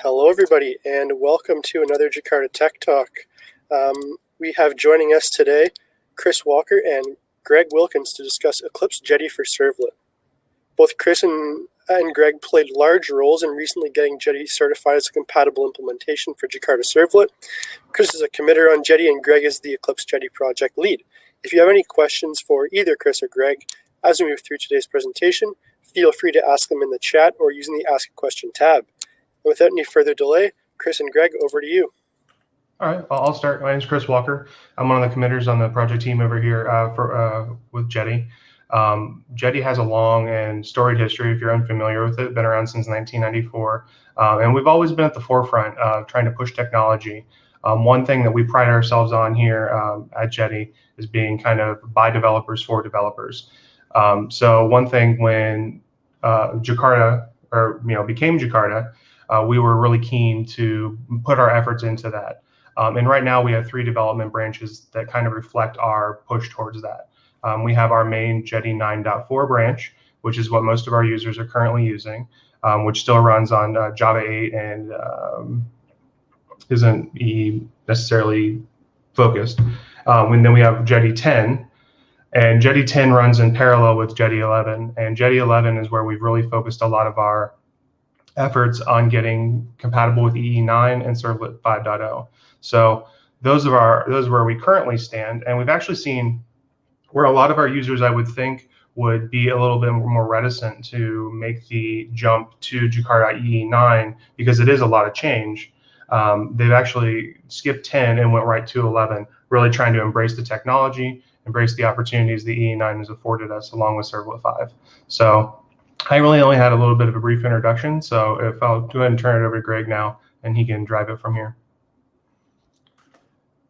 Hello, everybody, and welcome to another Jakarta Tech Talk. We have joining us today Chris Walker and Greg Wilkins to discuss Eclipse Jetty for Servlet. Both Chris and Greg played large roles in recently getting Jetty certified as a compatible implementation for Jakarta Servlet. Chris is a committer on Jetty, and Greg is the Eclipse Jetty project lead. If you have any questions for either Chris or Greg as we move through today's presentation, feel free to ask them in the chat or using the Ask a Question tab. Without any further delay, Chris and Greg, over to you. All right, I'll start. My name is Chris Walker. I'm one of the committers on the project team over here with Jetty. Jetty has a long and storied history, if you're unfamiliar with it, been around since 1994. And we've always been at the forefront trying to push technology. One thing that we pride ourselves on here at Jetty is being kind of by developers for developers. So one thing when Jakarta, became Jakarta, we were really keen to put our efforts into that. And right now we have 3 development branches that kind of reflect our push towards that. We have our main Jetty 9.4 branch, which is what most of our users are currently using, which still runs on Java 8 and isn't necessarily focused. And then we have Jetty 10, and Jetty 10 runs in parallel with Jetty 11. And Jetty 11 is where we've really focused a lot of our efforts on getting compatible with EE9 and Servlet 5.0. So those are where we currently stand, and we've actually seen where a lot of our users, I would think, would be a little bit more reticent to make the jump to Jakarta EE9 because it is a lot of change. They've actually skipped 10 and went right to 11, really trying to embrace the technology, embrace the opportunities the EE9 has afforded us along with Servlet 5. So I really only had a little bit of a brief introduction, so if I'll go ahead and turn it over to Greg now, and he can drive it from here.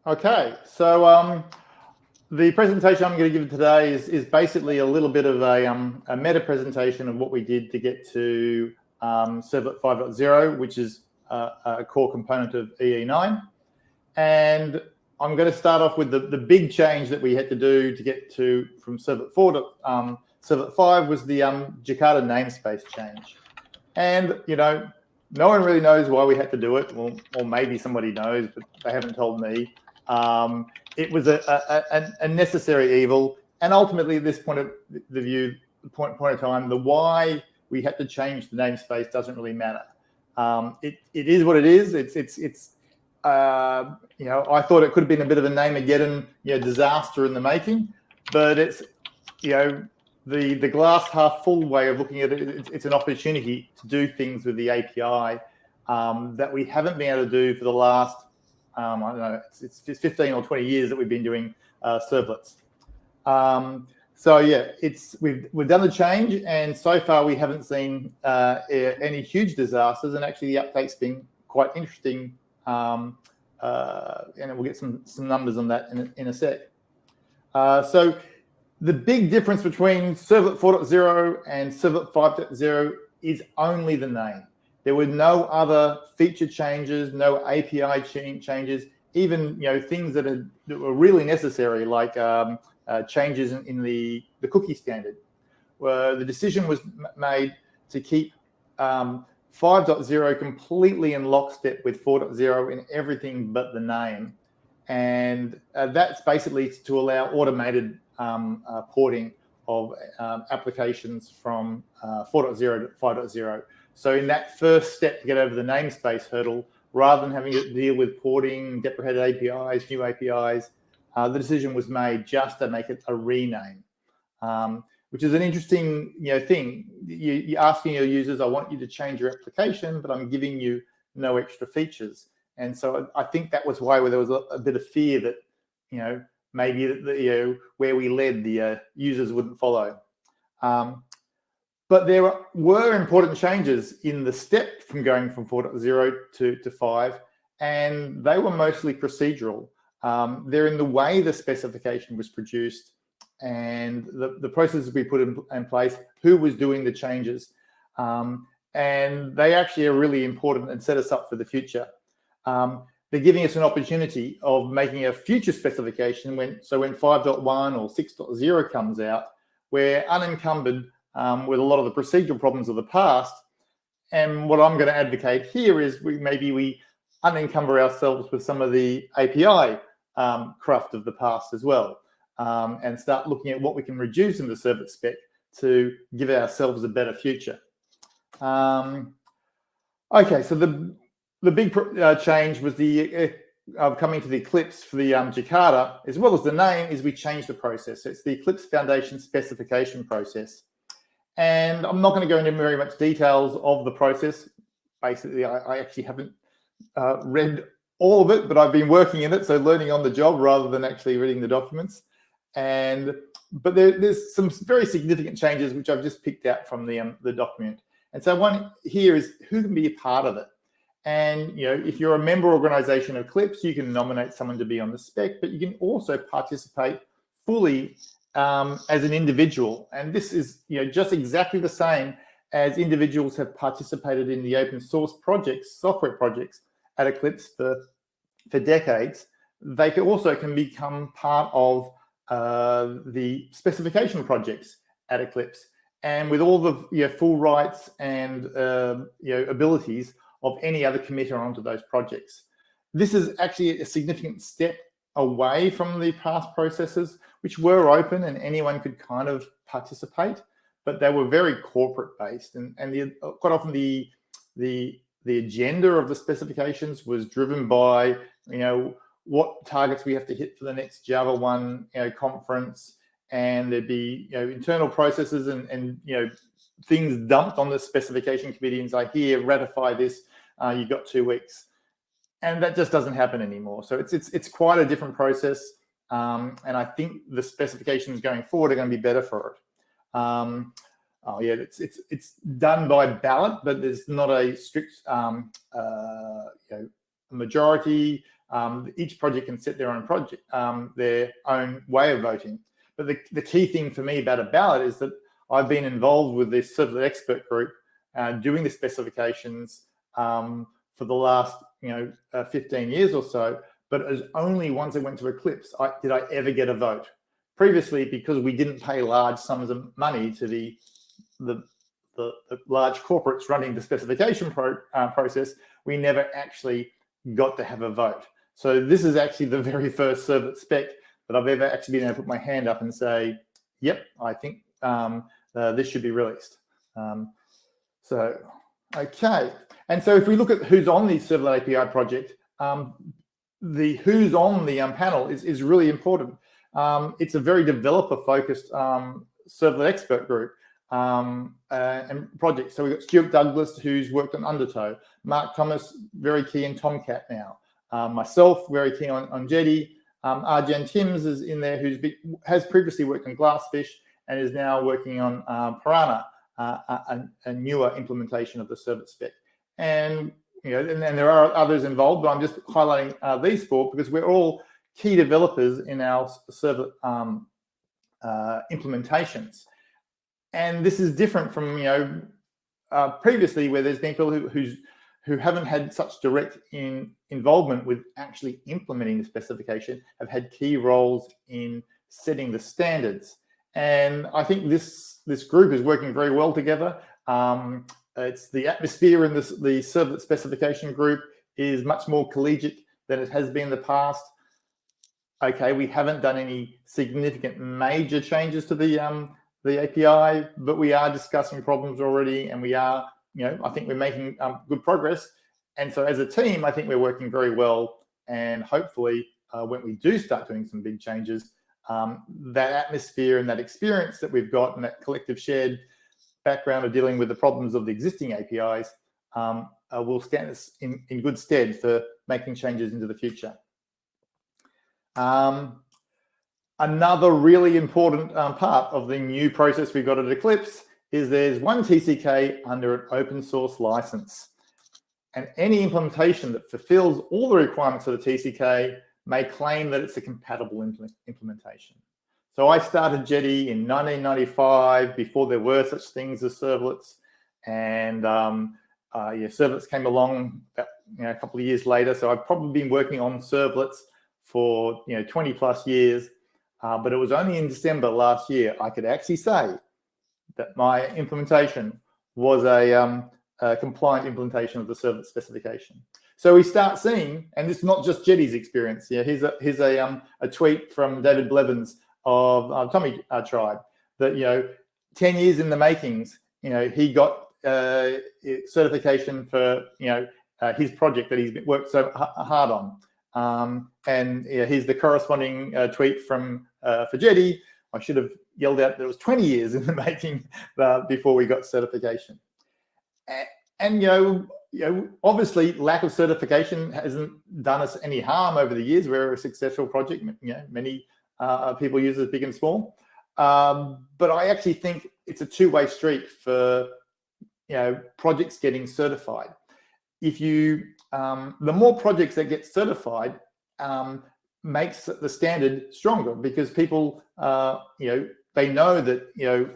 Okay, so the presentation I'm going to give today is basically a little bit of a meta presentation of what we did to get to Servlet 5.0, which is a core component of EE9. And I'm going to start off with the big change that we had to do to get from Servlet 4 to Servlet 5 was the Jakarta namespace change. And, no one really knows why we had to do it. Well, or maybe somebody knows, but they haven't told me. It was a necessary evil. And ultimately, at this point of time, the why we had to change the namespace doesn't really matter. It is what it is. I thought it could have been a bit of a Namageddon, disaster in the making, but it's, the glass half full way of looking at it. It's an opportunity to do things with the API that we haven't been able to do for the last, I don't know, it's 15 or 20 years that we've been doing servlets. So yeah, we've done the change, and so far we haven't seen any huge disasters, and actually the uptake's been quite interesting. And we'll get some numbers on that in a sec. So the big difference between Servlet 4.0 and Servlet 5.0 is only the name. There were no other feature changes, no API changes, even things that were really necessary, like changes in the cookie standard. Where the decision was made to keep 5.0 completely in lockstep with 4.0 in everything but the name, and that's basically to allow automated porting of applications from 4.0 to 5.0. So in that first step to get over the namespace hurdle, rather than having to deal with porting, deprecated APIs, new APIs, the decision was made just to make it a rename, which is an interesting thing. You're asking your users, I want you to change your application, but I'm giving you no extra features. And so I think that was why there was a bit of fear that, maybe where we led, the users wouldn't follow. But there were important changes in the step from going from 4.0 to 5, and they were mostly procedural. They're in the way the specification was produced and the processes we put in place, who was doing the changes. And they actually are really important and set us up for the future. They're giving us an opportunity of making a future specification when 5.1 or 6.0 comes out, we're unencumbered with a lot of the procedural problems of the past, And what I'm going to advocate here is maybe we unencumber ourselves with some of the API craft of the past as well, and start looking at what we can reduce in the servlet spec to give ourselves a better future. Okay, so the big change was the coming to the Eclipse for the Jakarta, as well as the name, is we changed the process. So it's the Eclipse Foundation specification process. And I'm not going to go into very much details of the process. Basically, I actually haven't read all of it, but I've been working in it, so learning on the job rather than actually reading the documents. But there's some very significant changes which I've just picked out from the document. And so one here is who can be a part of it. And if you're a member organization of Eclipse, you can nominate someone to be on the spec, but you can also participate fully as an individual. And this is just exactly the same as individuals have participated in the open source projects, software projects at Eclipse for decades. They also can become part of the specification projects at Eclipse, and with all the full rights and abilities of any other committer onto those projects. This is actually a significant step away from the past processes, which were open and anyone could kind of participate, but they were very corporate based, and quite often the agenda of the specifications was driven by what targets we have to hit for the next Java 1 conference, and there'd be internal processes and things dumped on the specification committee and say, here, ratify this, you've got 2 weeks. And that just doesn't happen anymore. So it's quite a different process, and I think the specifications going forward are going to be better for it. It's done by ballot, but there's not a strict majority. Each project can set their own way of voting. But the key thing for me about a ballot is that I've been involved with this Servlet expert group doing the specifications for the last 15 years or so, but it was only once I went to Eclipse did I ever get a vote. Previously, because we didn't pay large sums of money to the large corporates running the specification process, we never actually got to have a vote. So this is actually the very first Servlet spec that I've ever actually been able to put my hand up and say, yep, I think this should be released. Okay. And so if we look at who's on the Servlet API project, the who's on the panel is really important. It's a very developer-focused Servlet expert group and project. So we've got Stuart Douglas, who's worked on Undertow, Mark Thomas, very key in Tomcat now, myself, very keen on Jetty, Arjen Timms is in there, has previously worked on Glassfish and is now working on Piranha, a newer implementation of the Servlet spec. And and there are others involved, but I'm just highlighting these 4 because we're all key developers in our Servlet implementations. And this is different from previously, where there's been people who haven't had such direct involvement with actually implementing the specification, have had key roles in setting the standards. And I think this group is working very well together. It's the atmosphere in the Servlet specification group is much more collegiate than it has been in the past. Okay, we haven't done any significant major changes to the API, but we are discussing problems already, and we are, I think we're making good progress. And so as a team, I think we're working very well. And hopefully, when we do start doing some big changes, that atmosphere and that experience that we've got and that collective shared background of dealing with the problems of the existing APIs will stand us in good stead for making changes into the future. Another really important part of the new process we've got at Eclipse is there's one TCK under an open source license. And any implementation that fulfills all the requirements of the TCK may claim that it's a compatible implementation. So I started Jetty in 1995 before there were such things as servlets, and servlets came along about, a couple of years later. So I've probably been working on servlets for 20 plus years, but it was only in December last year I could actually say that my implementation was a compliant implementation of the servlet specification. So we start seeing, and this is not just Jetty's experience. Yeah, here's a tweet from David Blevins of Tommy Tribe that 10 years in the makings. He got certification for his project that he's worked so hard on. And here's the corresponding tweet from for Jetty. I should have yelled out that it was 20 years in the making before we got certification. And obviously, lack of certification hasn't done us any harm over the years. We're a successful project. Many people use it, big and small. But I actually think it's a two-way street for projects getting certified. If the more projects that get certified, makes the standard stronger, because people they know that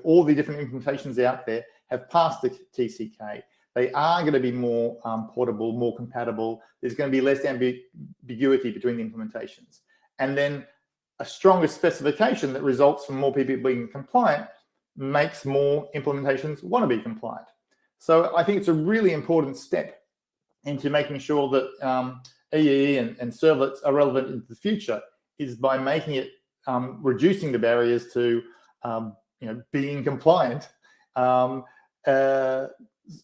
all the different implementations out there have passed the TCK. They are going to be more portable, more compatible. There's going to be less ambiguity between the implementations. And then a stronger specification that results from more people being compliant makes more implementations want to be compliant. So I think it's a really important step into making sure that EE and servlets are relevant into the future, is by making it, reducing the barriers to being compliant,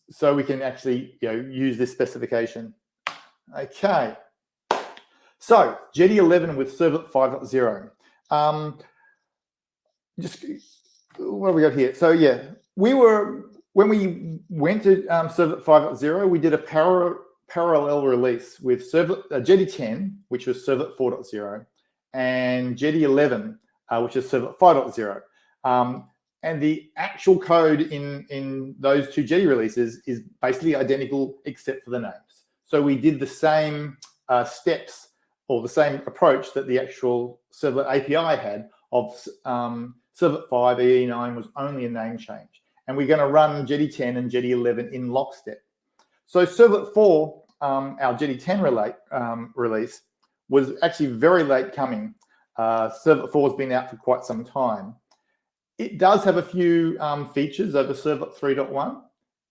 so we can actually use this specification. Okay, so Jetty 11 with Servlet 5.0. Just what have we got here? So yeah, when we went to Servlet 5.0, we did a parallel release with Jetty 10, which was Servlet 4.0, and Jetty 11, which is Servlet 5.0. And the actual code in those two Jetty releases is basically identical except for the names. So we did the same steps, or the same approach that the actual Servlet API had of Servlet 5 EE9 was only a name change. And we're going to run Jetty 10 and Jetty 11 in lockstep. So Servlet 4, our Jetty 10 release, was actually very late coming. Servlet 4 has been out for quite some time. It does have a few features over Servlet 3.1.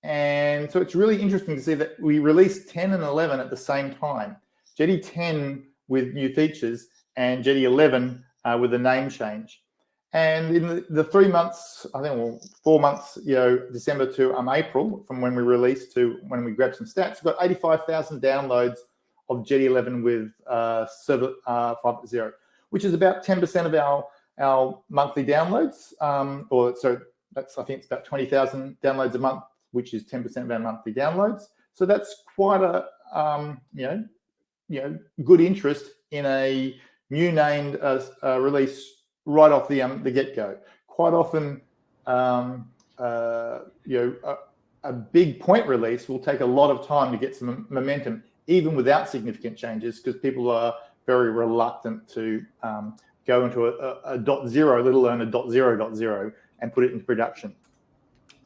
And so it's really interesting to see that we released 10 and 11 at the same time. Jetty 10 with new features and Jetty 11 with a name change. And in the 3 months, I think, well, 4 months, December to April, from when we released to when we grabbed some stats, we've got 85,000 downloads of Jetty 11 with Servlet 5.0, which is about 10% of our monthly downloads. I think it's about 20,000 downloads a month, which is 10% of our monthly downloads. So that's quite a good interest in a new named release right off the get-go. Quite often, a big point release will take a lot of time to get some momentum, even without significant changes, because people are very reluctant to go into a .0, let alone a .0.0, and put it into production.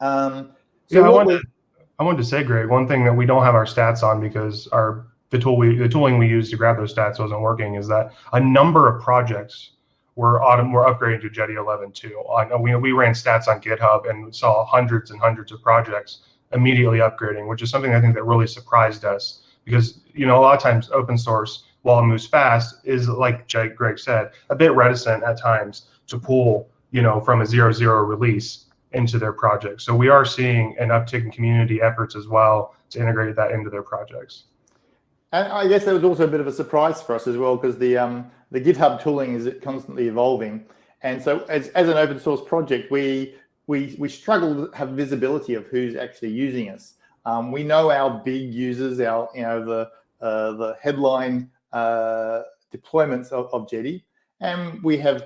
I wanted to say, Greg, one thing that we don't have our stats on because the tooling we used to grab those stats wasn't working, is that a number of projects were upgrading to Jetty 11 too. We ran stats on GitHub and saw hundreds and hundreds of projects immediately upgrading, which is something I think that really surprised us, because a lot of times open source, while it moves fast, is, like Greg said, a bit reticent at times to pull from a 0.0 release into their projects. So we are seeing an uptick in community efforts as well to integrate that into their projects. And I guess that was also a bit of a surprise for us as well, because the GitHub tooling is constantly evolving, and so as an open source project, we struggle to have visibility of who's actually using us. We know our big users, the headline deployments of Jetty, and we have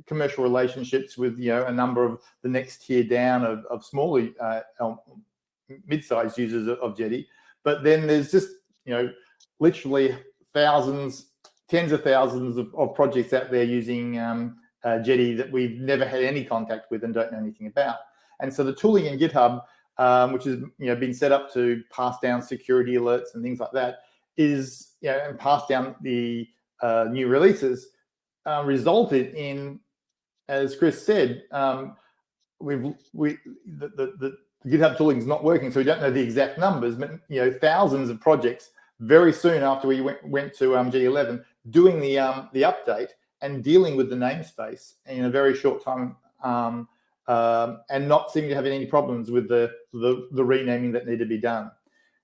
commercial relationships with a number of the next tier down of smaller mid-sized users of Jetty. But then there's just literally thousands, tens of thousands of projects out there using Jetty that we've never had any contact with and don't know anything about. And so the tooling in GitHub, which has been set up to pass down security alerts and things like that, is and pass down the new releases, resulted in, as Chris said, the GitHub tooling is not working, so we don't know the exact numbers, but thousands of projects very soon after we went to G11 doing the update and dealing with the namespace in a very short time, and not seeming to have any problems with the renaming that needed to be done.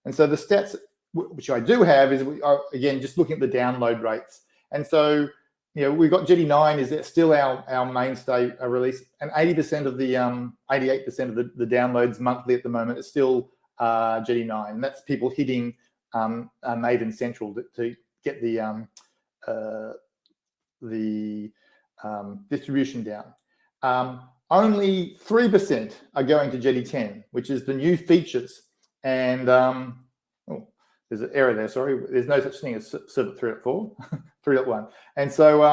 And so the stats which I do have is, again, just looking at the download rates. And so we've got Jetty 9 is still our mainstay release, and 80% of the 88% of the downloads monthly at the moment is still Jetty 9. That's people hitting Maven Central to get the distribution down. Only 3% are going to Jetty 10, which is the new features. And there's an error there, sorry. There's no such thing as Servlet 3.4, 3.1. And so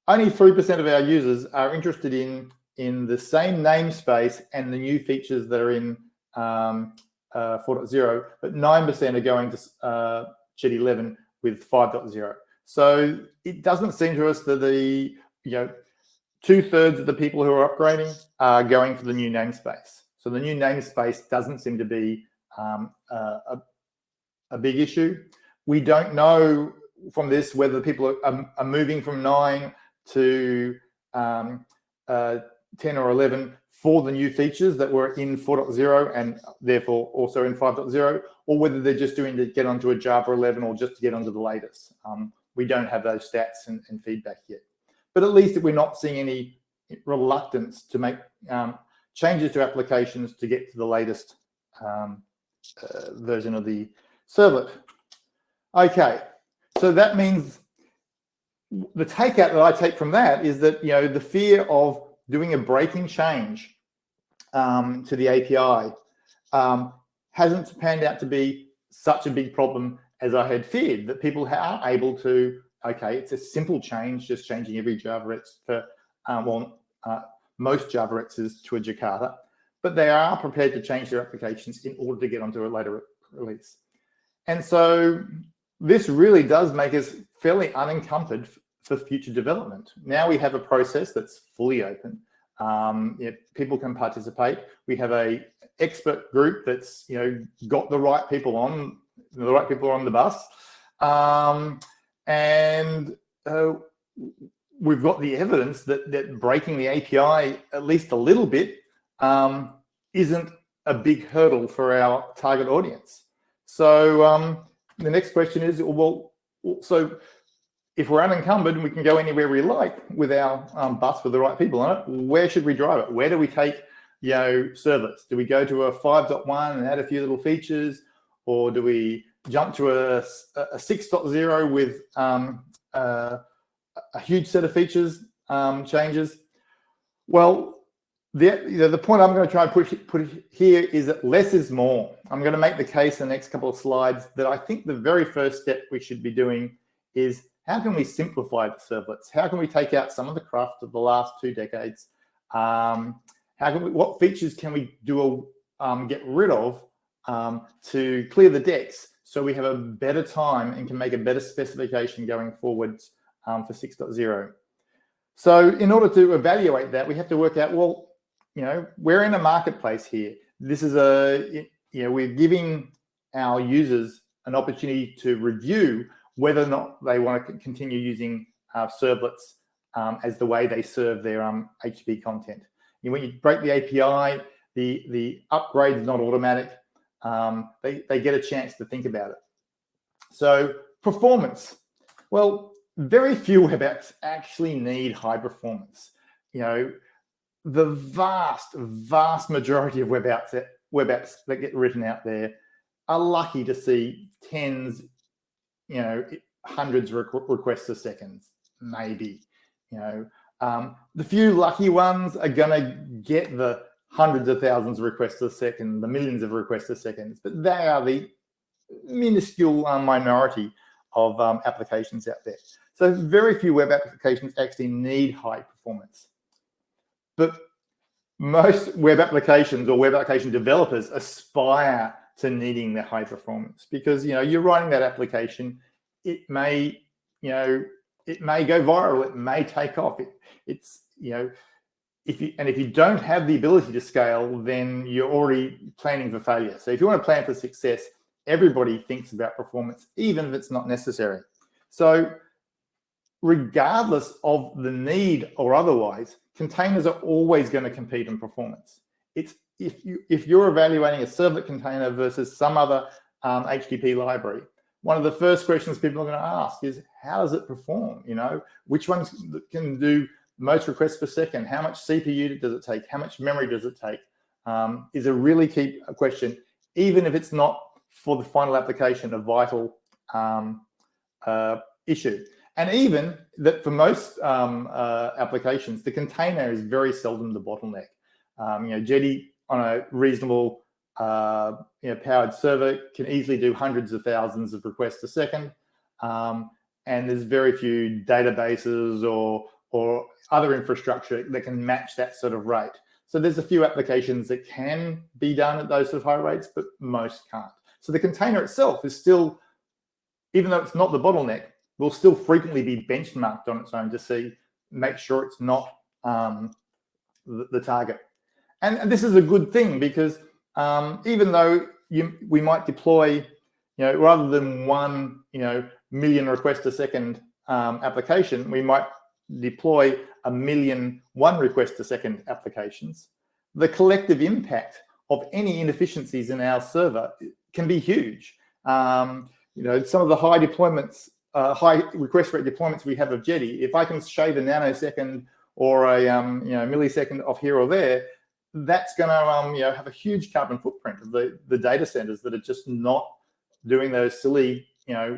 only 3% of our users are interested in the same namespace and the new features that are in 4.0, but 9% are going to Jetty 11 with 5.0. So it doesn't seem to us that the 2/3 of the people who are upgrading are going for the new namespace. So the new namespace doesn't seem to be a big issue. We don't know from this whether people are moving from 9 to 10 or 11 for the new features that were in 4.0 and therefore also in 5.0, or whether they're just doing to get onto a Java 11 or just to get onto the latest. We don't have those stats and feedback yet. But at least we're not seeing any reluctance to make changes to applications to get to the latest version of the servlet. Okay, so that means the takeout that I take from that is that the fear of doing a breaking change to the API hasn't panned out to be such a big problem as I had feared, that people are able to, okay, it's a simple change, just changing every JavaX for, most JavaXs to a Jakarta, but they are prepared to change their applications in order to get onto a later release. And so this really does make us fairly unencumbered for future development. Now we have a process that's fully open. People can participate. We have a expert group that's got the right people on the bus, and we've got the evidence that breaking the API at least a little bit isn't a big hurdle for our target audience. So the next question is, well, so if we're unencumbered and we can go anywhere we like with our bus with the right people on it, where should we drive it? Where do we take servlets? Do we go to a 5.1 and add a few little features, or do we jump to a 6.0 with a huge set of features changes? Well, the point I'm going to try and put here is that less is more. I'm going to make the case in the next couple of slides that I think the very first step we should be doing is, how can we simplify the servlets? How can we take out some of the cruft of the last 2 decades? What features can we get rid of to clear the decks so we have a better time and can make a better specification going forwards for 6.0? So in order to evaluate that, we have to work out, well, we're in a marketplace here. This is we're giving our users an opportunity to review whether or not they want to continue using servlets as the way they serve their HTTP content. When you break the API, the upgrade is not automatic. They get a chance to think about it. So performance. Well, very few web apps actually need high performance. The vast majority of web apps that get written out there are lucky to see tens, hundreds of requests a second, maybe. The few lucky ones are going to get the hundreds of thousands of requests a second, the millions of requests a second, but they are the minuscule minority of applications out there. So very few web applications actually need high performance. But most web applications or web application developers aspire to needing the high performance, because you're writing that application, it may go viral, it may take off. It's if you don't have the ability to scale, then you're already planning for failure. So if you want to plan for success, everybody thinks about performance, even if it's not necessary. So regardless of the need or otherwise, containers are always going to compete in performance. It's if you're evaluating a servlet container versus some other HTTP library, one of the first questions people are going to ask is, how does it perform? You know, which ones can do most requests per second? How much CPU does it take? How much memory does it take? Is a really key question, even if it's not for the final application a vital issue. And even that for most applications, the container is very seldom the bottleneck. Jetty on a reasonable powered server can easily do hundreds of thousands of requests a second. And there's very few databases or other infrastructure that can match that sort of rate. So there's a few applications that can be done at those sort of high rates, but most can't. So the container itself is still, even though it's not the bottleneck, will still frequently be benchmarked on its own to make sure it's not the target. And this is a good thing because even though we might deploy, rather than 1 million requests a second application, we might deploy 1,000,001 requests a second applications. The collective impact of any inefficiencies in our server can be huge. Some of the high deployments, high request rate deployments we have of Jetty, if I can shave a nanosecond or a millisecond off here or there, that's going to have a huge carbon footprint of the data centers that are just not doing those silly,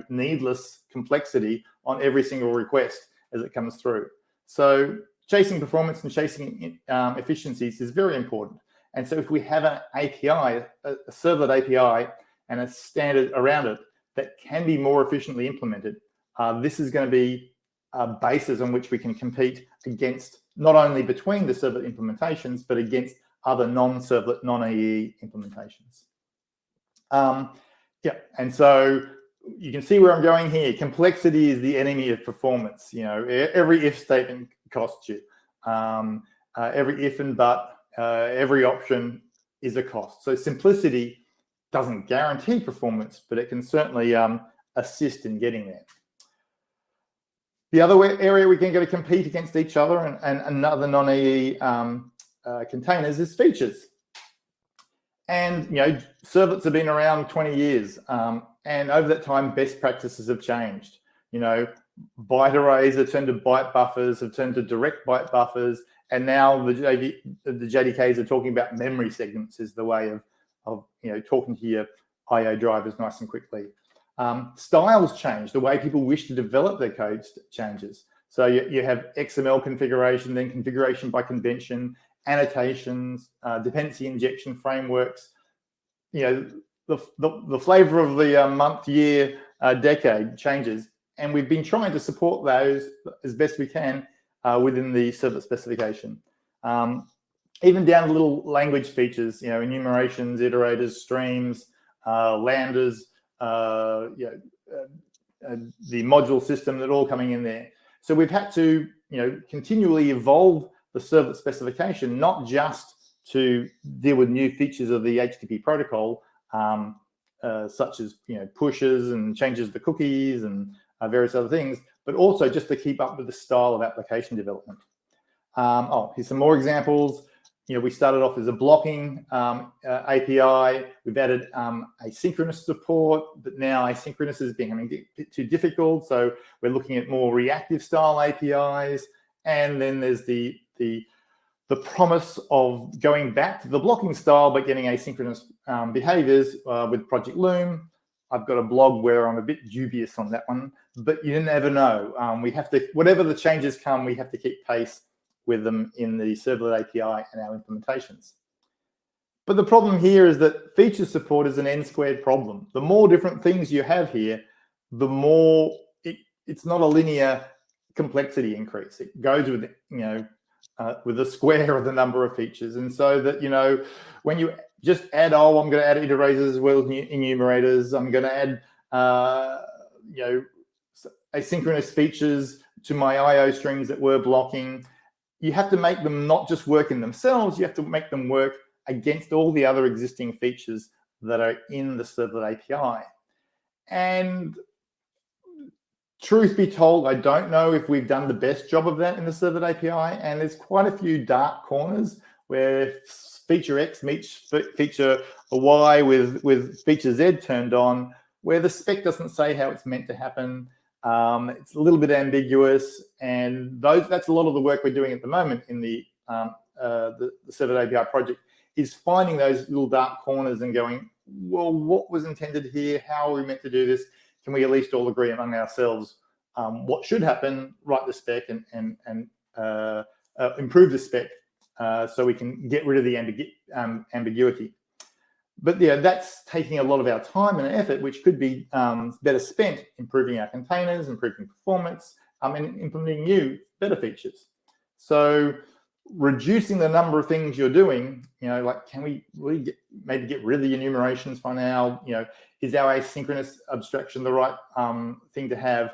needless complexity on every single request as it comes through. So chasing performance and chasing efficiencies is very important. And so if we have an API, a servlet API, and a standard around it that can be more efficiently implemented, this is going to be a basis on which we can compete against, not only between the servlet implementations, but against other non-servlet, non-AE implementations. And so you can see where I'm going here. Complexity is the enemy of performance. Every if statement costs you. Every if and but, every option is a cost. So simplicity doesn't guarantee performance, but it can certainly assist in getting there. The other area we can go to compete against each other and another non-AE containers is features. And servlets have been around 20 years, and over that time, best practices have changed. Byte arrays have turned to byte buffers, have turned to direct byte buffers, and now the JDKs are talking about memory segments as the way of talking to your I/O drivers nice and quickly. Styles change. The way people wish to develop their code changes. So you have XML configuration, then configuration by convention, annotations, dependency injection frameworks. The flavor of the month, year, decade changes, and we've been trying to support those as best we can within the servlet specification. Even down to little language features, enumerations, iterators, streams, lambdas, the module system, that all coming in there. So we've had to, continually evolve the servlet specification, not just to deal with new features of the HTTP protocol, such as pushes and changes to cookies and various other things, but also just to keep up with the style of application development. Here's some more examples. We started off as a blocking API. We've added asynchronous support, but now asynchronous is becoming a bit too difficult. So we're looking at more reactive style APIs. And then there's the promise of going back to the blocking style, but getting asynchronous behaviors with Project Loom. I've got a blog where I'm a bit dubious on that one, but you never know. We have to, whatever the changes come, we have to keep pace with them in the servlet API and our implementations. But the problem here is that feature support is an n-squared problem. The more different things you have here, the more it's not a linear complexity increase. It goes with with the square of the number of features. And so that when you just add, I'm going to add iterators as well as enumerators, I'm going to add asynchronous features to my IO streams that we're blocking. you have to make them not just work in themselves, you have to make them work against all the other existing features that are in the Servlet API. And truth be told, I don't know if we've done the best job of that in the Servlet API, and there's quite a few dark corners where feature X meets feature Y with feature Z turned on, where the spec doesn't say how it's meant to happen. It's a little bit ambiguous, and that's a lot of the work we're doing at the moment in the Servlet API project, is finding those little dark corners and going, well, what was intended here? How are we meant to do this? Can we at least all agree among ourselves what should happen, write the spec and improve the spec so we can get rid of the ambiguity. But yeah, that's taking a lot of our time and effort, which could be better spent improving our containers, improving performance, and implementing new, better features. So reducing the number of things you're doing, like, can we really maybe get rid of the enumerations for now? Is our asynchronous abstraction the right thing to have?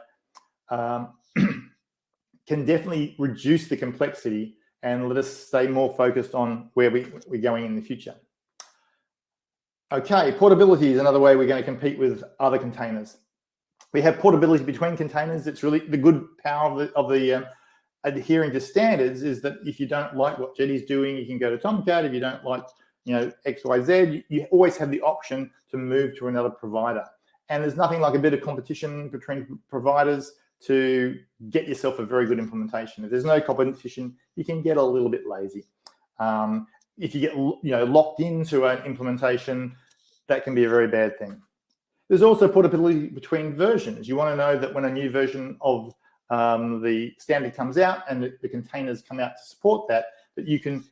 Can definitely reduce the complexity and let us stay more focused on where we're going in the future. Okay, portability is another way we're going to compete with other containers. We have portability between containers. It's really the good power of the adhering to standards is that if you don't like what Jetty's doing, you can go to Tomcat. If you don't like X, Y, Z, you always have the option to move to another provider. And there's nothing like a bit of competition between providers to get yourself a very good implementation. If there's no competition, you can get a little bit lazy. If you get locked into an implementation, that can be a very bad thing. There's also portability between versions. You want to know that when a new version of the standard comes out and the containers come out to support that you can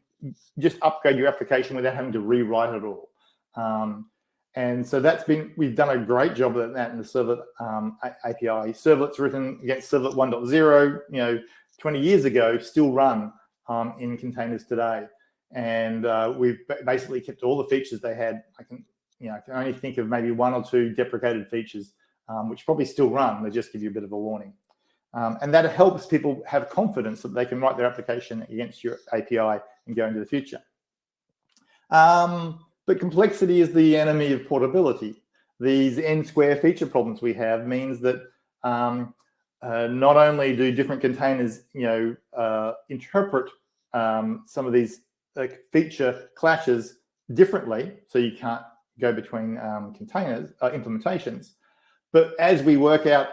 just upgrade your application without having to rewrite it all. And so we've done a great job of that in the Servlet API. Servlet's written against Servlet 1.0, 20 years ago, still run in containers today. And we've basically kept all the features they had. I can only think of maybe one or two deprecated features, which probably still run. They just give you a bit of a warning. And that helps people have confidence that they can write their application against your API and go into the future. But complexity is the enemy of portability. These n-square feature problems we have means that not only do different containers, interpret some of these feature clashes differently, so you can't go between containers, implementations, but as we work out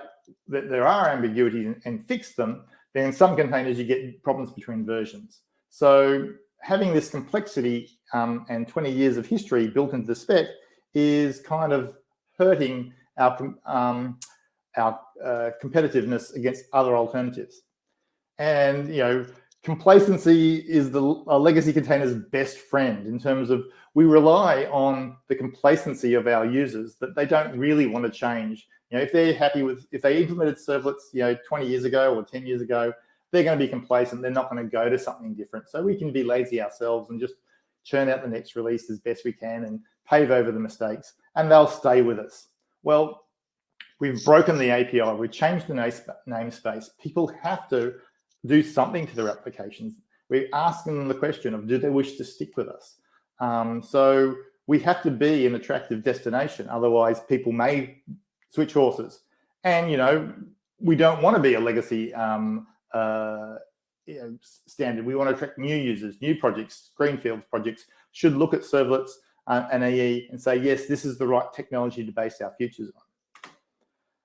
that there are ambiguities and fix them, then in some containers you get problems between versions. So having this complexity and 20 years of history built into the spec is kind of hurting our competitiveness against other alternatives. And complacency is a legacy container's best friend in terms of we rely on the complacency of our users, that they don't really want to change. If they're happy if they implemented servlets 20 years ago or 10 years ago, they're going to be complacent. They're not going to go to something different. So we can be lazy ourselves and just churn out the next release as best we can and pave over the mistakes, and they'll stay with us. Well, we've broken the API. We've changed the namespace. People have to do something to their applications. We're asking them the question of, do they wish to stick with us? So we have to be an attractive destination. Otherwise, people may switch horses. And, we don't want to be a legacy standard. We want to attract new users, new projects. Greenfield projects should look at servlets and AE and say, yes, this is the right technology to base our futures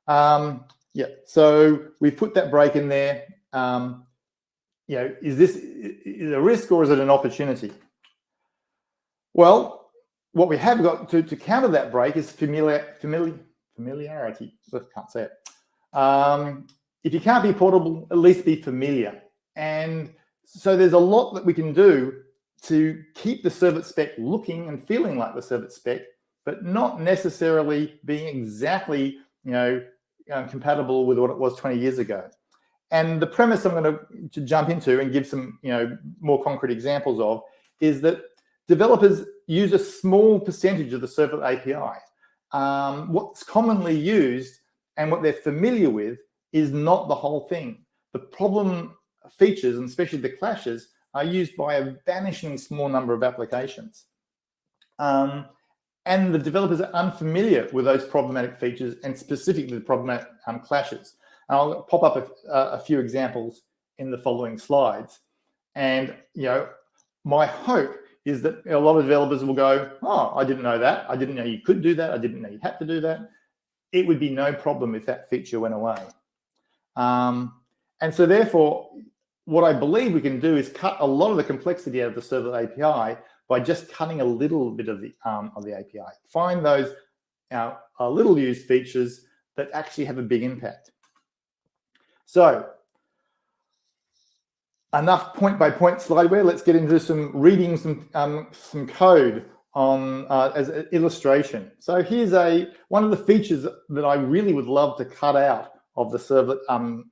on. So we've put that break in there. Is this a risk or is it an opportunity? Well, what we have got to counter that break is familiarity. I can't say it. If you can't be portable, at least be familiar. And so there's a lot that we can do to keep the Servlet spec looking and feeling like the Servlet spec, but not necessarily being exactly, compatible with what it was 20 years ago. And the premise I'm going to jump into and give some, more concrete examples of is that developers use a small percentage of the Servlet API. What's commonly used and what they're familiar with is not the whole thing. The problem features, and especially the clashes, are used by a vanishing small number of applications. And the developers are unfamiliar with those problematic features and specifically the problematic clashes. And I'll pop up a few examples in the following slides. And my hope is that a lot of developers will go, oh, I didn't know that. I didn't know you could do that. I didn't know you had to do that. It would be no problem if that feature went away. And so therefore, what I believe we can do is cut a lot of the complexity out of the Servlet API by just cutting a little bit of the API. Find those little used features that actually have a big impact. So enough point-by-point slideware. Let's get into some reading some code on as an illustration. So here's one of the features that I really would love to cut out of the Servlet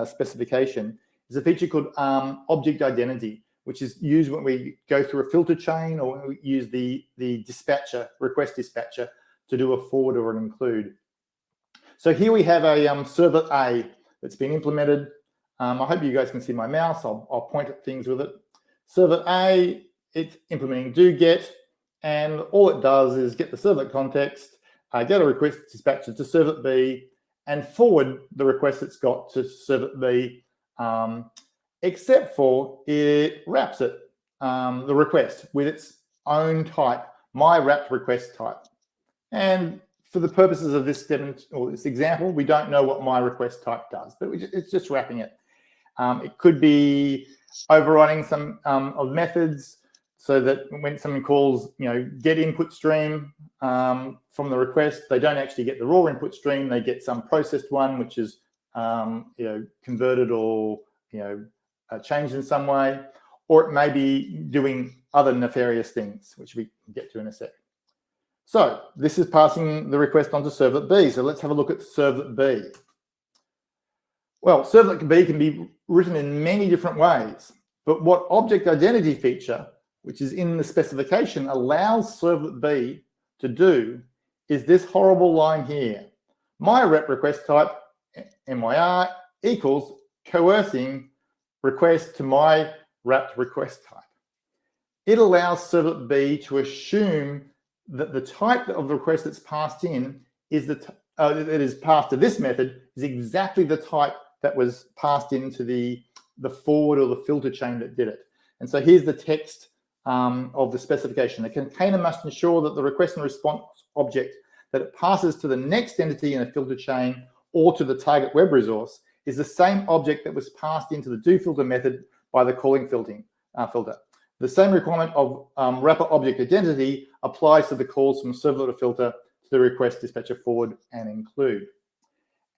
specification is a feature called object identity, which is used when we go through a filter chain or when we use the dispatcher, request dispatcher, to do a forward or an include. So here we have a Servlet A that's been implemented. I hope you guys can see my mouse. I'll point at things with it. Servlet A, it's implementing do-get, and all it does is get the Servlet context, get a request dispatcher to Servlet B, and forward the request it's got to Servlet B, except for it wraps it, the request, with its own type, my wrapped request type. And for the purposes of this example, we don't know what my request type does, but it's just wrapping it. It could be overriding some of methods so that when someone calls, get input stream from the request, they don't actually get the raw input stream. They get some processed one, which is converted or changed in some way, or it may be doing other nefarious things, which we can get to in a sec. So this is passing the request onto Servlet B. So let's have a look at Servlet B. Well, Servlet B can be written in many different ways, but what object identity feature, which is in the specification, allows Servlet B to do is this horrible line here. My rep request type, MYR, equals coercing request to my wrapped request type. It allows Servlet B to assume that the type of the request that's passed in is that is passed to this method is exactly the type that was passed into the forward or the filter chain that did it. And so here's the text of the specification. The container must ensure that the request and response object that it passes to the next entity in a filter chain or to the target web resource is the same object that was passed into the doFilter method by the calling filter. The same requirement of wrapper object identity applies to the calls from servlet to filter to the request dispatcher forward and include.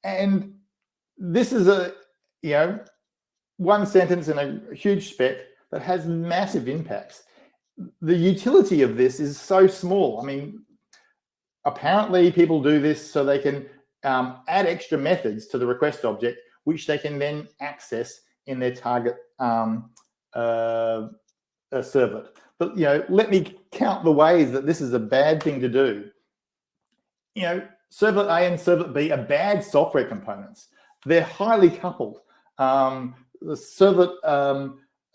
And this is one sentence in a huge spec that has massive impacts. The utility of this is so small. I mean, apparently people do this so they can add extra methods to the request object, which they can then access in their target servlet. But let me count the ways that this is a bad thing to do. Servlet A and Servlet B are bad software components. They're highly coupled. The Servlet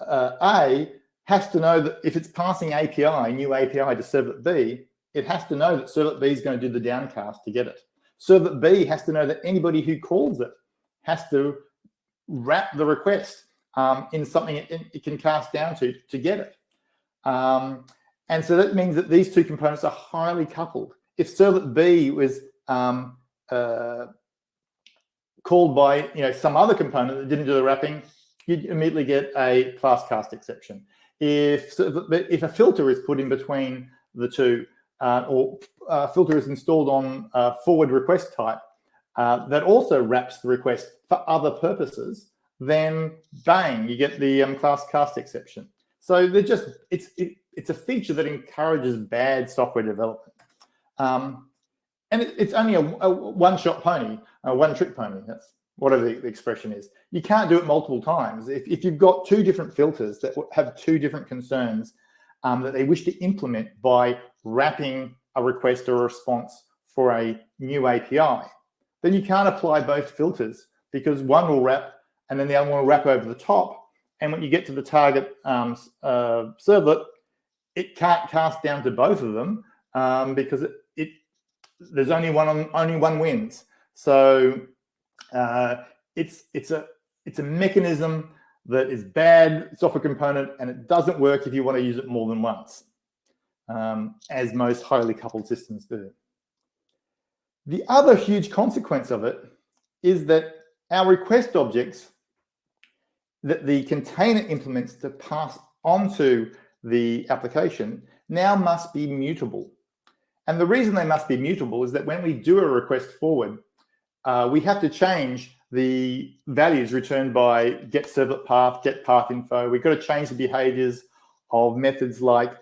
A has to know that if it's passing new API to Servlet B, it has to know that Servlet B is going to do the downcast to get it. Servlet B has to know that anybody who calls it has to wrap the request in something it can cast down to get it. And so that means that these two components are highly coupled. If Servlet B was called by some other component that didn't do the wrapping, you'd immediately get a class cast exception. If a filter is put in between the two, or a filter is installed on forward request type that also wraps the request for other purposes, then bang, you get the class cast exception. So they're just it's a feature that encourages bad software development. And it's only a one-shot pony, a one-trick pony. That's whatever the expression is. You can't do it multiple times. If you've got two different filters that have two different concerns that they wish to implement by wrapping a request or a response for a new API, then you can't apply both filters because one will wrap and then the other one will wrap over the top. And when you get to the target servlet, it can't cast down to both of them because there's only one wins. So it's a mechanism that is bad software component, and it doesn't work if you want to use it more than once, as most highly coupled systems do. The other huge consequence of it is that our request objects that the container implements to pass onto the application now must be mutable. And the reason they must be mutable is that when we do a request forward, we have to change the values returned by get servlet path, get path info. We've got to change the behaviors of methods like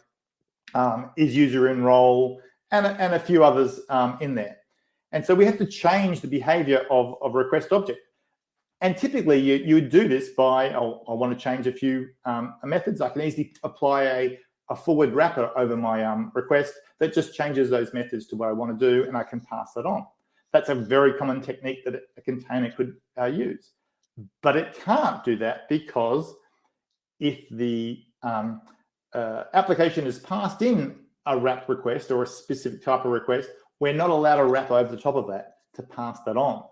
is user enroll and a few others in there. And so we have to change the behavior of a request object. And typically you would do this by, I want to change a few methods. I can easily apply a forward wrapper over my request that just changes those methods to what I want to do, and I can pass that on. That's a very common technique that a container could use. But it can't do that because if the application has passed in a wrap request or a specific type of request, we're not allowed to wrap over the top of that to pass that on.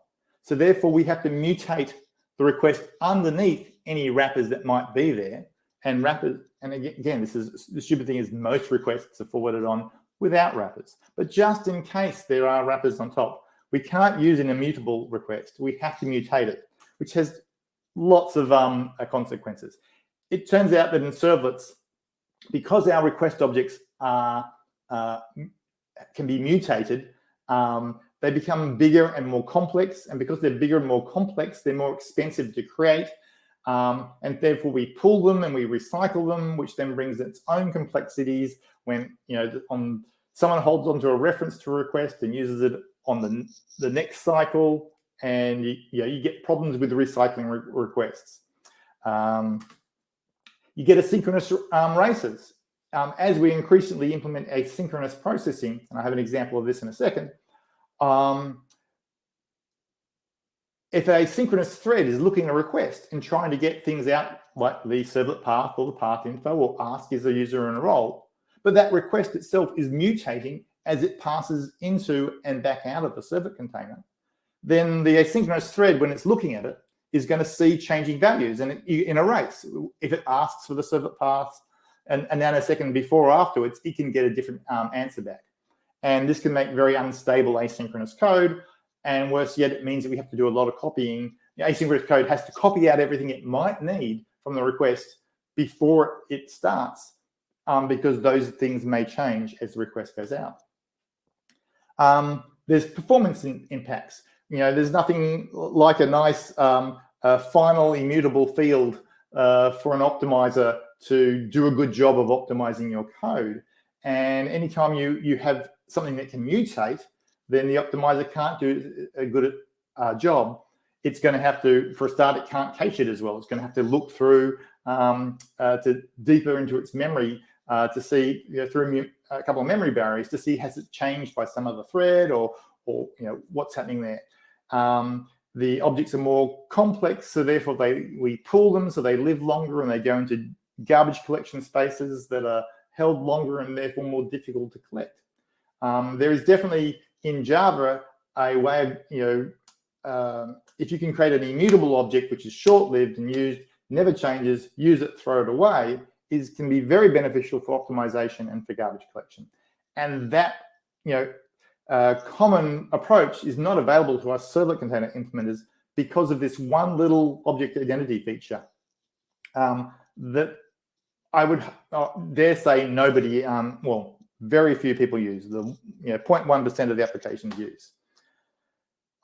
So therefore, we have to mutate the request underneath any wrappers that might be there. And wrappers, and again, this is the stupid thing is most requests are forwarded on without wrappers. But just in case there are wrappers on top, we can't use an immutable request. We have to mutate it, which has lots of consequences. It turns out that in servlets, because our request objects are can be mutated, they become bigger and more complex. And because they're bigger and more complex, they're more expensive to create. And therefore we pull them and we recycle them, which then brings its own complexities when someone holds onto a reference to a request and uses it on the next cycle, and you get problems with the recycling requests. You get asynchronous races. As we increasingly implement asynchronous processing, and I have an example of this in a second, if a synchronous thread is looking at a request and trying to get things out like the servlet path or the path info or ask is a user in a role, but that request itself is mutating as it passes into and back out of the servlet container, then the asynchronous thread, when it's looking at it, is going to see changing values. And in a race, if it asks for the servlet path and nanosecond before or afterwards, it can get a different answer back. And this can make very unstable asynchronous code. And worse yet, it means that we have to do a lot of copying. Asynchronous code has to copy out everything it might need from the request before it starts, because those things may change as the request goes out. There's performance impacts. There's nothing like a nice final immutable field for an optimizer to do a good job of optimizing your code. And anytime you have something that can mutate, then the optimizer can't do a good job. It's going to have to, for a start, it can't cache it as well. It's going to have to look through to deeper into its memory to see, through a couple of memory barriers to see has it changed by some other thread or what's happening there. The objects are more complex, so therefore we pull them so they live longer and they go into garbage collection spaces that are held longer and therefore more difficult to collect. There is definitely in Java a way of, if you can create an immutable object which is short-lived and used, never changes, use it, throw it away, can be very beneficial for optimization and for garbage collection. And that common approach is not available to us servlet container implementers because of this one little object identity feature that I would dare say nobody, very few people use. The 0.1% of the applications use.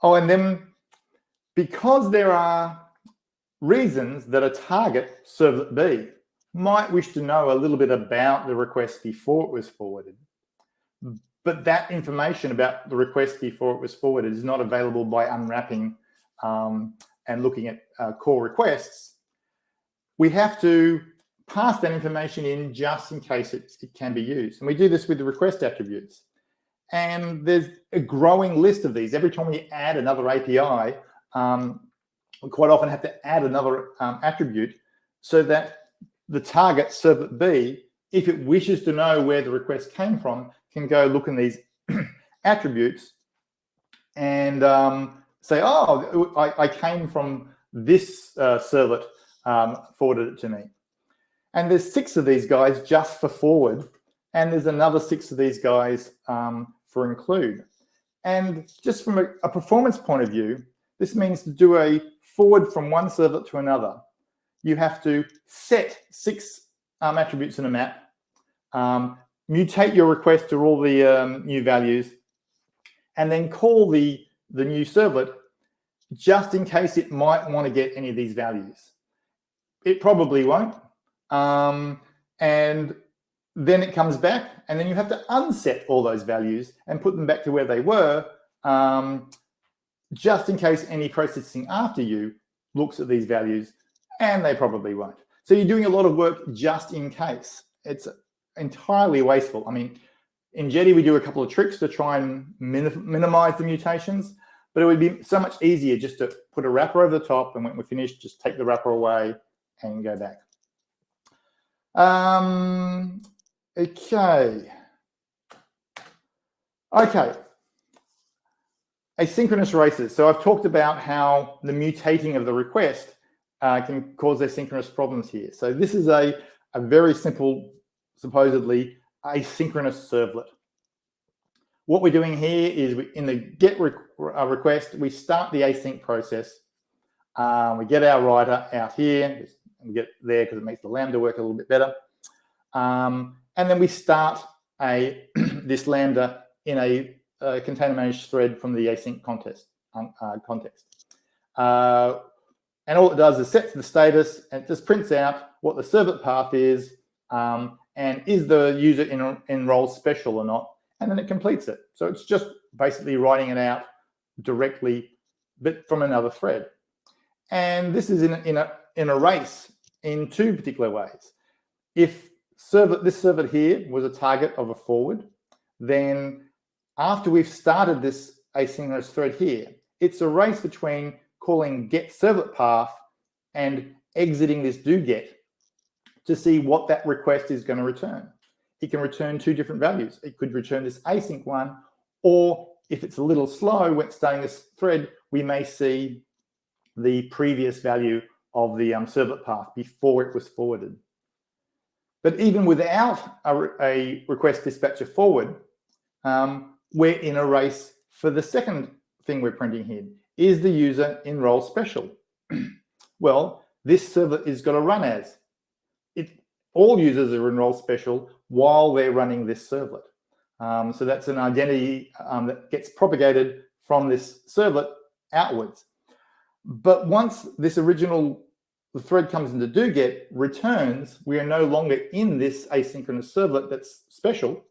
Oh, and then because there are reasons that a target servlet B might wish to know a little bit about the request before it was forwarded, but that information about the request before it was forwarded is not available by unwrapping and looking at core requests. We have to pass that information in just in case it can be used. And we do this with the request attributes. And there's a growing list of these. Every time we add another API, we quite often have to add another attribute so that the target servlet B, if it wishes to know where the request came from, can go look in these attributes and say, oh, I came from this servlet, forwarded it to me. And there's 6 of these guys just for forward, and there's another 6 of these guys for include. And just from a performance point of view, this means to do a forward from one servlet to another, you have to set 6 attributes in a map, mutate your request to all the new values, and then call the new servlet just in case it might want to get any of these values. It probably won't. And then it comes back, and then you have to unset all those values and put them back to where they were, just in case any processing after you looks at these values, and they probably won't. So you're doing a lot of work just in case. It's entirely wasteful. I mean, in Jetty, we do a couple of tricks to try and minimize the mutations, but it would be so much easier just to put a wrapper over the top, and when we're finished, just take the wrapper away and go back. Okay. Asynchronous races. So I've talked about how the mutating of the request can cause asynchronous problems here. So this is a very simple, supposedly asynchronous servlet. What we're doing here is in the get request, we start the async process. We get our writer out here. We get there because it makes the Lambda work a little bit better. And then we start this Lambda in a container managed thread from the async context. And all it does is sets the status, and it just prints out what the servlet path is, and is the user in role special or not, and then it completes it. So it's just basically writing it out directly, but from another thread. And this is in a race in 2 particular ways. If this servlet here was a target of a forward, then after we've started this asynchronous thread here, it's a race between calling get servlet path and exiting this do get to see what that request is going to return. It can return 2 different values. It could return this async one, or if it's a little slow when starting this thread, we may see the previous value of the servlet path before it was forwarded. But even without a request dispatcher forward, we're in a race for the second thing we're printing here. Is the user in role special? Well, this servlet is going to run as all users are in role special while they're running this servlet. So that's an identity that gets propagated from this servlet outwards. But once this the thread comes into do-get, returns, we are no longer in this asynchronous servlet that's special,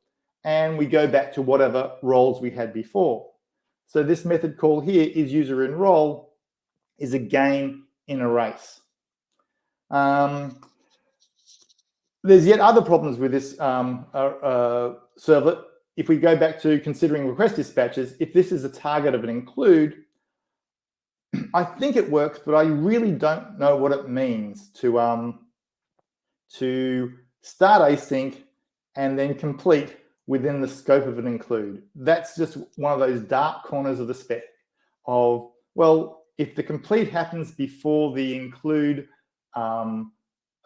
and we go back to whatever roles we had before. So this method call here is user in role is a game in a race. There's yet other problems with this servlet. If we go back to considering request dispatches, if this is a target of an include, I think it works, but I really don't know what it means to start async and then complete within the scope of an include. That's just one of those dark corners of the spec of, well, if the complete happens before the include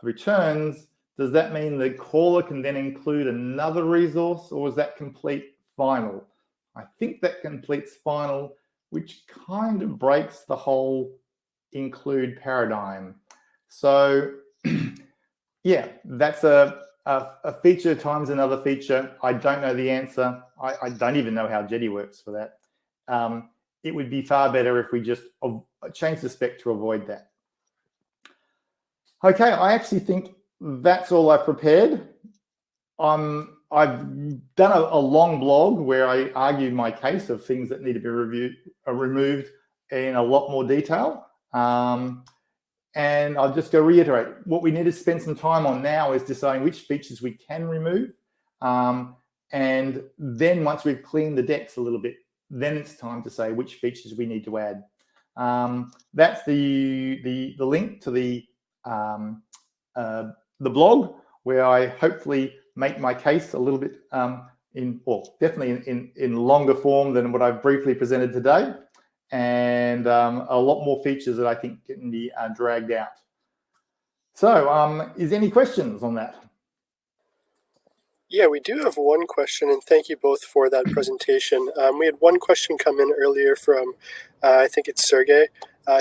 returns, does that mean the caller can then include another resource, or is that complete final? I think that completes final, which kind of breaks the whole include paradigm. So yeah, that's a feature times another feature. I don't know the answer. I don't even know how Jetty works for that. It would be far better if we just change the spec to avoid that. Okay, I actually think that's all I've prepared. I've done a long blog where I argued my case of things that need to be removed in a lot more detail. And I'll just go reiterate, what we need to spend some time on now is deciding which features we can remove. And then once we've cleaned the decks a little bit, then it's time to say which features we need to add. That's the link to the the blog, where I hopefully make my case a little bit definitely in longer form than what I've briefly presented today, and a lot more features that I think can be dragged out. So, is any questions on that? Yeah, we do have one question, and thank you both for that presentation. We had one question come in earlier from, I think it's Sergey.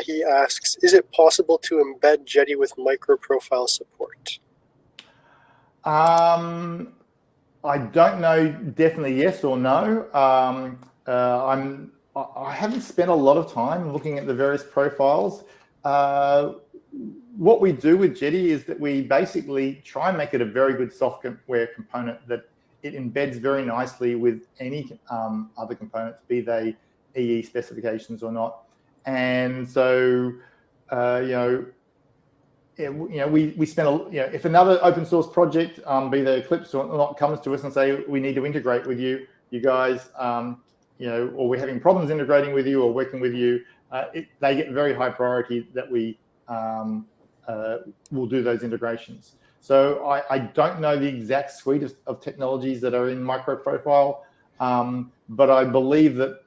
He asks, is it possible to embed Jetty with micro-profile support? I don't know, definitely yes or no. I haven't spent a lot of time looking at the various profiles. What we do with Jetty is that we basically try and make it a very good software component that it embeds very nicely with any other components, be they EE specifications or not. And so, we spend if another open source project, be they Eclipse or not, comes to us and say we need to integrate with you guys, or we're having problems integrating with you or working with you, they get very high priority that we will do those integrations. So I don't know the exact suite of technologies that are in microprofile, but I believe that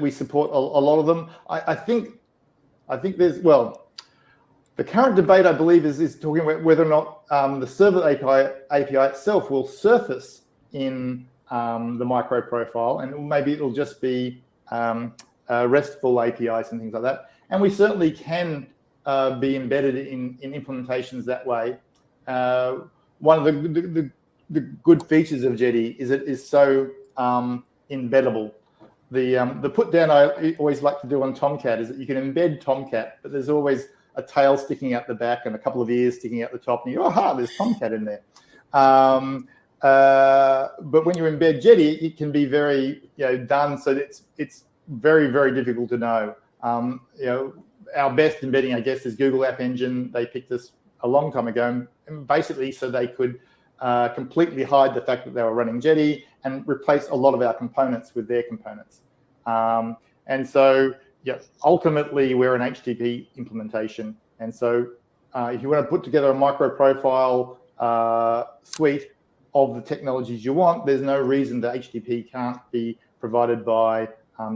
we support a lot of them. I think there's, the current debate, I believe, is talking about whether or not the Servlet API itself will surface in the microprofile, and maybe it'll just be RESTful APIs and things like that. And we certainly can be embedded in implementations that way. One of the good features of Jetty is it is so embeddable. The put down I always like to do on Tomcat is that you can embed Tomcat, but there's always a tail sticking out the back and a couple of ears sticking out the top, and you go, aha, there's Tomcat in there. But when you embed Jetty, it can be very done so that it's very, very difficult to know. Our best embedding, I guess, is Google App Engine. They picked us a long time ago, and basically so they could completely hide the fact that they were running Jetty and replace a lot of our components with their components. And so, ultimately, we're an HTTP implementation. And so if you want to put together a micro-profile suite of the technologies you want, there's no reason that HTTP can't be provided by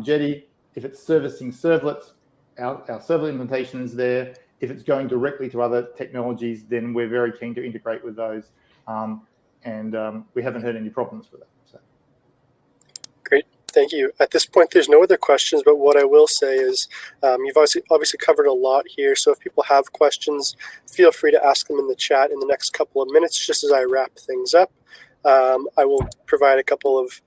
Jetty. If it's servicing servlets, our servlet implementation is there. If it's going directly to other technologies, then we're very keen to integrate with those. And we haven't had any problems with that. So. Great, thank you. At this point, there's no other questions, but what I will say is you've obviously covered a lot here. So if people have questions, feel free to ask them in the chat in the next couple of minutes, just as I wrap things up. I will provide a couple of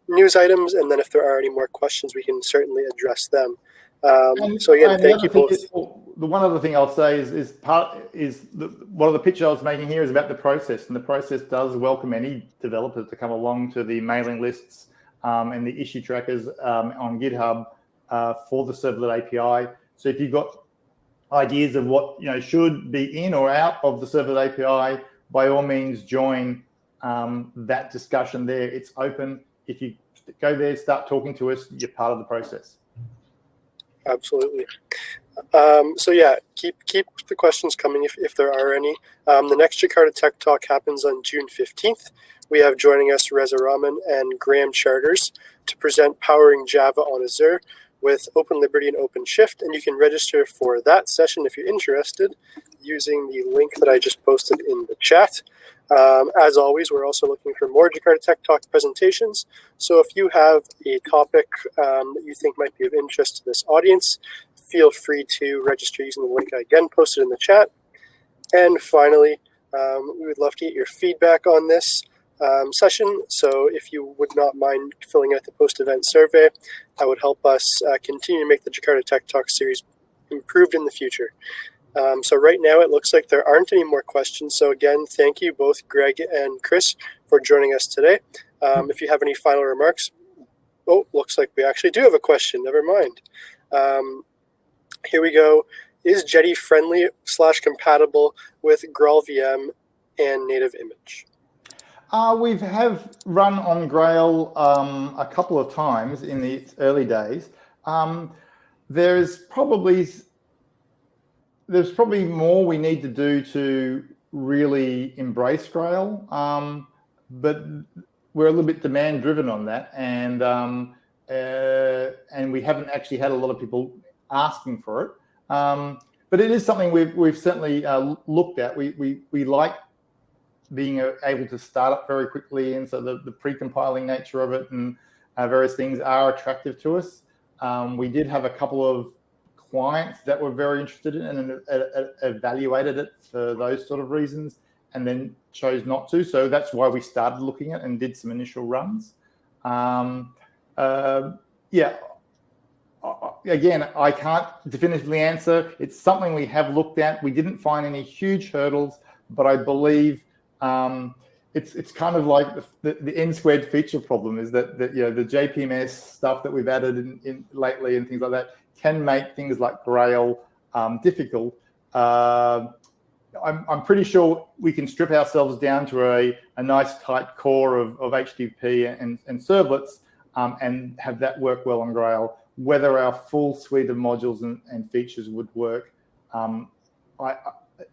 news items, and then if there are any more questions, we can certainly address them. So again, thank you both. The one other thing I'll say is one of the pictures I was making here is about the process, and the process does welcome any developers to come along to the mailing lists and the issue trackers on GitHub for the Servlet API. So if you've got ideas of what should be in or out of the Servlet API, by all means join that discussion there. It's open. If you go there, start talking to us, you're part of the process. Absolutely. So yeah, keep the questions coming if there are any. The next Jakarta Tech Talk happens on June 15th. We have joining us Reza Rahman and Graham Charters to present Powering Java on Azure with OpenLiberty and OpenShift, and you can register for that session if you're interested using the link that I just posted in the chat. As always, we're also looking for more Jakarta Tech Talk presentations. So if you have a topic that you think might be of interest to this audience, feel free to register using the link I again posted in the chat. And finally, we would love to get your feedback on this session. So if you would not mind filling out the post-event survey, that would help us continue to make the Jakarta Tech Talk series improved in the future. So right now it looks like there aren't any more questions. So again, thank you both Greg and Chris for joining us today. If you have any final remarks, looks like we actually do have a question. Never mind. Here we go. Is Jetty friendly / compatible with GraalVM and native image? We have run on Grail a couple of times in the early days. There's probably there's probably more we need to do to really embrace Grail, but we're a little bit demand driven on that, and we haven't actually had a lot of people asking for it. But it is something we've certainly looked at. We like being able to start up very quickly, and so the pre-compiling nature of it and various things are attractive to us. We did have a couple of clients that were very interested in it and evaluated it for those sort of reasons, and then chose not to. So that's why we started looking at it and did some initial runs. Again, I can't definitively answer. It's something we have looked at. We didn't find any huge hurdles, but I believe it's kind of like the n squared feature problem is that the JPMS stuff that we've added in lately and things like that can make things like Grail difficult. I'm pretty sure we can strip ourselves down to a nice tight core of HTTP and servlets and have that work well on Grail. Whether our full suite of modules and features would work out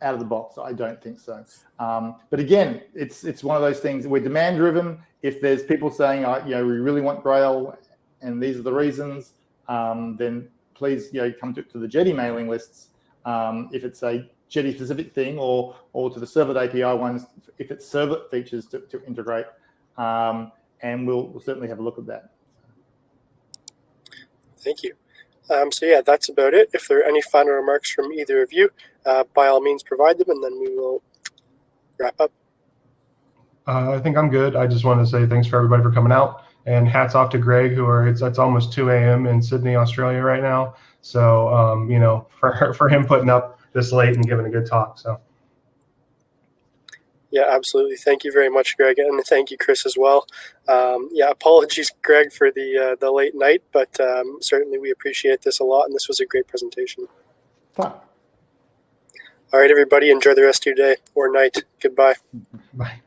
of the box, I don't think so. But again, it's one of those things. We're demand driven. If there's people saying, we really want Grail, and these are the reasons, then please, come to the Jetty mailing lists. If it's a Jetty specific thing, or to the Servlet API ones, if it's Servlet features to integrate, and we'll certainly have a look at that. Thank you. So yeah, that's about it. If there are any final remarks from either of you, by all means provide them, and then we will wrap up. I think I'm good. I just wanted to say thanks for everybody for coming out, and hats off to Greg, it's almost 2 a.m. in Sydney, Australia right now. So for him putting up this late and giving a good talk. So. Yeah, absolutely. Thank you very much, Greg, and thank you, Chris, as well. Apologies, Greg, for the late night, but certainly we appreciate this a lot, and this was a great presentation. Fun. All right, everybody, enjoy the rest of your day or night. Goodbye. Bye.